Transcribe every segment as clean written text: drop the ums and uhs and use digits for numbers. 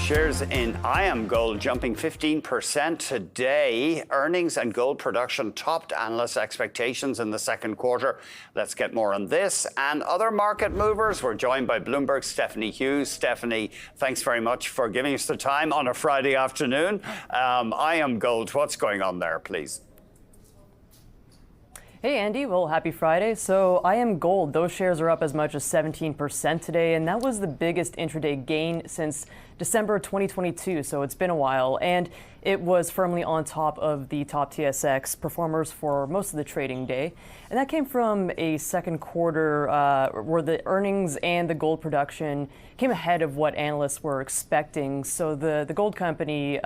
Shares in IamGold jumping 15% today. Earnings and gold production topped analyst expectations in the second quarter. Let's get more on this and other market movers. We're joined by Bloomberg's Stephanie Hughes. Stephanie, thanks very much for giving us the time on a Friday afternoon. IamGold, what's going on there, please? Hey, Andy. Well, happy Friday. So IamGold, those shares are up as much as 17% today, and that was the biggest intraday gain since December 2022, so it's been a while. And it was firmly on top of the top TSX performers for most of the trading day. And that came from a second quarter where the earnings and the gold production came ahead of what analysts were expecting. So the gold company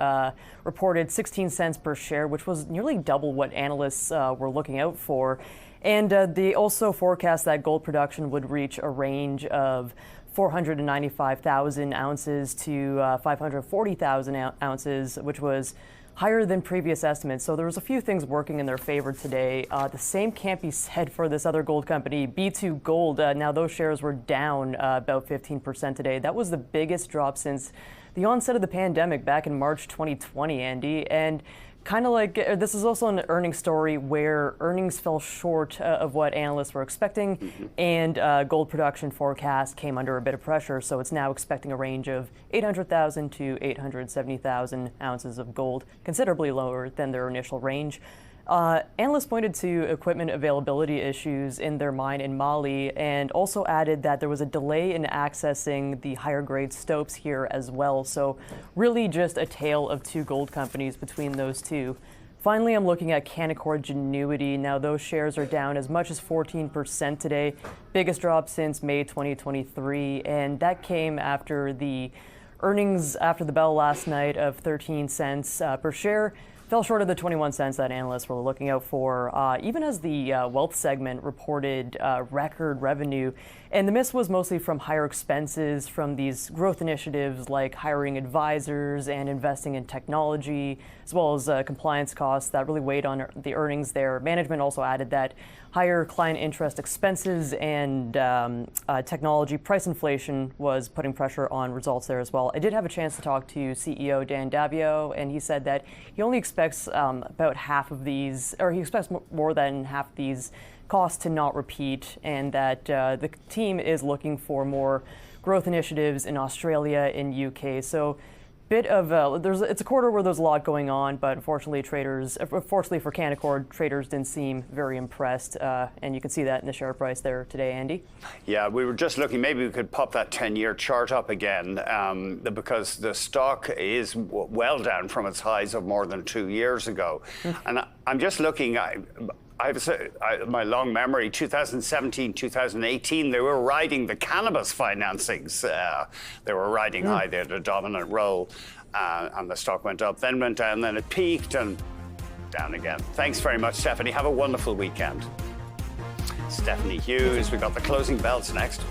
reported 16 cents per share, which was nearly double what analysts were looking out for. And they also forecast that gold production would reach a range of 495,000 ounces to 540,000 ounces, which was higher than previous estimates. So there was a few things working in their favor today. The same can't be said for this other gold company, B2Gold. Now those shares were down about 15% today. That was the biggest drop since the onset of the pandemic back in March 2020, Andy. And kind of like this is also an earnings story where earnings fell short of what analysts were expecting, and gold production forecast came under a bit of pressure. So it's now expecting a range of 800,000 to 870,000 ounces of gold, considerably lower than their initial range. Analysts pointed to equipment availability issues in their mine in Mali, and also added that there was a delay in accessing the higher grade stopes here as well. So really just a tale of two gold companies between those two. Finally, I'm looking at Canaccord Genuity. Now those shares are down as much as 14% today, biggest drop since May 2023, and that came after the earnings after the bell last night of 13 cents per share. Fell short of the 21 cents that analysts were looking out for, even as the wealth segment reported record revenue. And the miss was mostly from higher expenses from these growth initiatives like hiring advisors and investing in technology, as well as compliance costs that really weighed on the earnings there. Management also added that higher client interest expenses and technology price inflation was putting pressure on results there as well. I did have a chance to talk to CEO Dan Davio, and he said that he only expects about half of these, or he expects more than half these costs to not repeat, and that the team is looking for more growth initiatives in Australia and UK. So bit of it's a quarter where there's a lot going on, but unfortunately for Canaccord, traders didn't seem very impressed, and you can see that in the share price there today, Andy. Yeah, we were just looking, maybe we could pop that 10-year chart up again, because the stock is well down from its highs of more than 2 years ago. And I'm just looking, my long memory, 2017, 2018, they were riding the cannabis financings. They were riding high. They had a dominant role, and the stock went up, then went down, then it peaked and down again. Thanks very much, Stephanie. Have a wonderful weekend. Stephanie Hughes, we got the closing bells next.